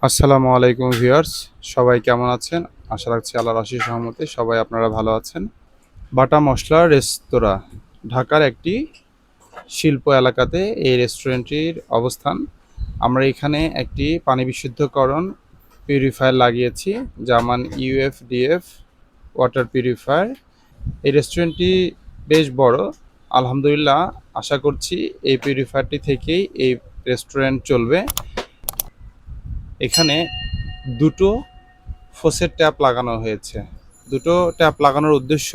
আসসালামু আলাইকুম ভিউয়ার্স, সবাই কেমন আছেন? আশা রাখছি আল্লাহর অশেষ রহমতে সবাই আপনারা ভালো আছেন। বাটা মশলা রেস্তোরাঁ ঢাকার একটি শিল্প এলাকাতে এই রেস্টুরেন্টটির অবস্থান। আমরা এখানে একটি পানি বিশুদ্ধকরণ পিউরিফায়ার লাগিয়েছি, জামান ইউএফডিএফ ওয়াটার পিউরিফায়ার। এই রেস্টুরেন্টটি বেশ বড়। আলহামদুলিল্লাহ, আশা করছি এই পিউরিফায়ারটি থেকেই এই রেস্টুরেন্ট চলবে। এখানে দুটো ফোসের ট্যাপ লাগানো হয়েছে। দুটো ট্যাপ লাগানোর উদ্দেশ্য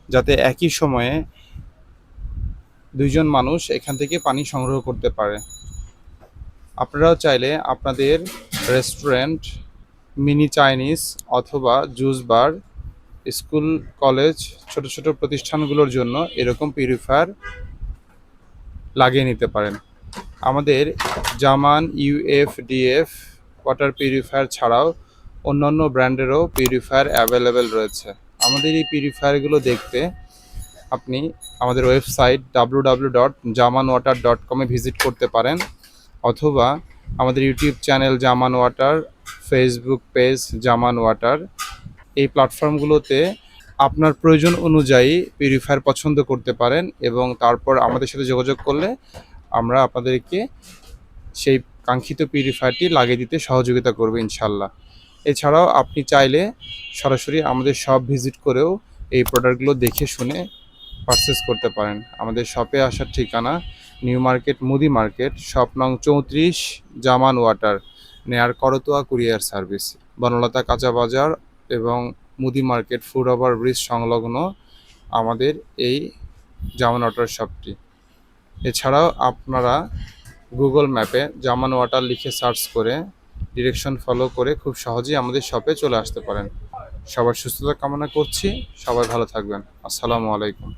যাতে একই সময়ে দুইজন মানুষ এখান থেকে পানি সংগ্রহ করতে পারে। আপনারাও চাইলে আপনাদের রেস্টুরেন্ট, মিনি চাইনিজ অথবা জুস বার, স্কুল, কলেজ, ছোট ছোট প্রতিষ্ঠানগুলোর জন্য এরকম পিউরিফায়ার লাগিয়ে নিতে পারেন। আমাদের জামান ইউএফডিএফ ওয়াটার পিউরিফায়ার ছাড়াও অন্যান্য ব্র্যান্ডেরও পিউরিফায়ার অ্যাভেলেবেল রয়েছে। আমাদের এই পিউরিফায়ারগুলো দেখতে আপনি আমাদের ওয়েবসাইট www.jamanwater.com ভিজিট করতে পারেন, অথবা আমাদের ইউটিউব চ্যানেল জামান ওয়াটার, ফেসবুক পেজ জামান ওয়াটার, এই প্ল্যাটফর্মগুলোতে আপনার প্রয়োজন অনুযায়ী পিউরিফায়ার পছন্দ করতে পারেন এবং তারপর আমাদের সাথে যোগাযোগ করলে আমরা আপনাদেরকে সেই কাঙ্ক্ষিত পিউরিফায়ারটি লাগিয়ে দিতে সহযোগিতা করব ইনশাল্লাহ। এছাড়াও আপনি চাইলে সরাসরি আমাদের শপ ভিজিট করেও এই প্রোডাক্টগুলো দেখে শুনে পারচেস করতে পারেন। আমাদের শপে আসার ঠিকানা নিউ মার্কেট, মুদি মার্কেট, শপ নং 34, জামান ওয়াটার, নেয়ার করতোয়া কুরিয়ার সার্ভিস, বনলতা কাঁচা বাজার এবং মুদি মার্কেট ফুড ওভার ব্রিজ সংলগ্ন আমাদের এই জামান ওয়াটার শপটি। এছাড়াও আপনারা গুগল ম্যাপে জামান ওয়াটার লিখে সার্চ করে ডিরেকশন ফলো করে খুব সহজেই আমাদের শপে চলে আসতে পারেন। সবার সুস্থতা কামনা করছি, সবাই ভালো থাকবেন। আসসালামু আলাইকুম।